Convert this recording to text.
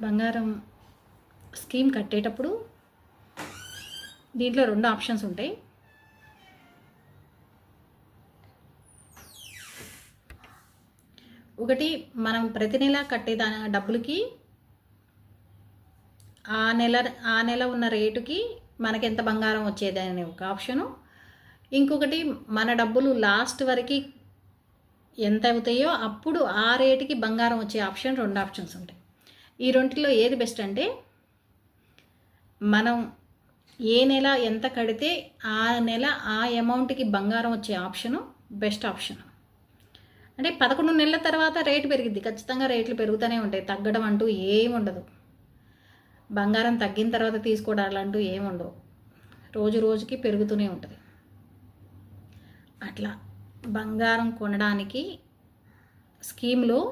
బంగారం స్కీమ్ కట్టేటప్పుడు దీంట్లో 2 ఆప్షన్స్ ఉంటాయి. ఒకటి, మనం ప్రతి నెల కట్టే డబ్బులకి ఆ నెల ఉన్న రేటుకి మనకి ఎంత బంగారం వచ్చేది అనే ఒక ఆప్షను. ఇంకొకటి, మన డబ్బులు లాస్ట్ వరకు ఎంత అవుతాయో అప్పుడు ఆ రేటుకి బంగారం వచ్చే ఆప్షన్. 2 ఆప్షన్స్ ఉంటాయి. ఈ రెండిట్లో ఏది బెస్ట్ అంటే, మనం ఏ నెల ఎంత కడితే ఆ నెల ఆ అమౌంట్కి బంగారం వచ్చే ఆప్షను బెస్ట్ ఆప్షన్. అంటే 11 నెలల తర్వాత రేటు పెరిగిద్ది, ఖచ్చితంగా రేట్లు పెరుగుతూనే ఉంటాయి, తగ్గడం అంటూ ఏమి ఉండదు. బంగారం తగ్గిన తర్వాత తీసుకోవడాలు అంటూ ఏమి ఉండవు, రోజు రోజుకి పెరుగుతూనే ఉంటుంది. అట్లా బంగారం కొనడానికి స్కీమ్లో